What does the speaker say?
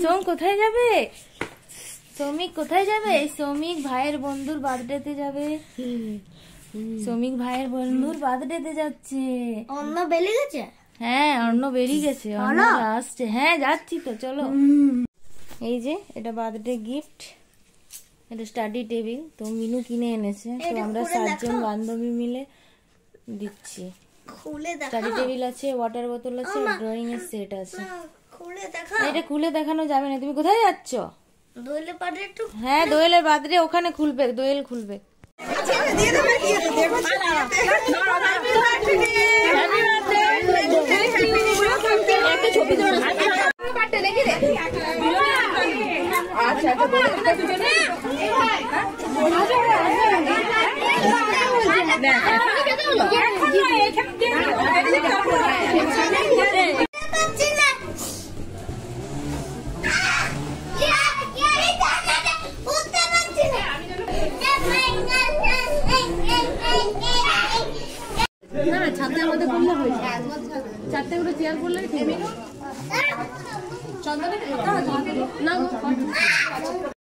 সোম কোথায় যাবে? সৌমিক কোথায় যাবে? সৌমিক ভাইয়ের বন্ধুর বার্থডেতে যাবে। সৌমিক ভাইয়ের বন্ধুর বার্থডেতে যাচ্ছে। অন্য বেরিয়ে গেছে? হ্যাঁ, অন্য বেরিয়ে গেছে, অন্য আসছে। হ্যাঁ, যাচ্ছি তো, চলো। এই যে এটা বার্থডে গিফট, এটা স্টাডি টেবিল। তো মিনু কিনে এনেছে, তো আমরা 7 জন বান্ধবী মিলে দিচ্ছি। স্টাডি টেবিল আছে, ওয়াটার বোতল আছে, ড্রয়িং এর সেট আছে। এটা খুলে দেখানো যাবে না। তুমি কোথায় যাচ্ছ? দোয়েলের বার্থডে একটু। হ্যাঁ, দোয়েলের বার্থডে ওখানে খুলবে, দোয়েল খুলবে। ছাদে আমাদের করলে হয়েছে, 4টে করে চেয়ার করলে ঠিক। চন্দনে না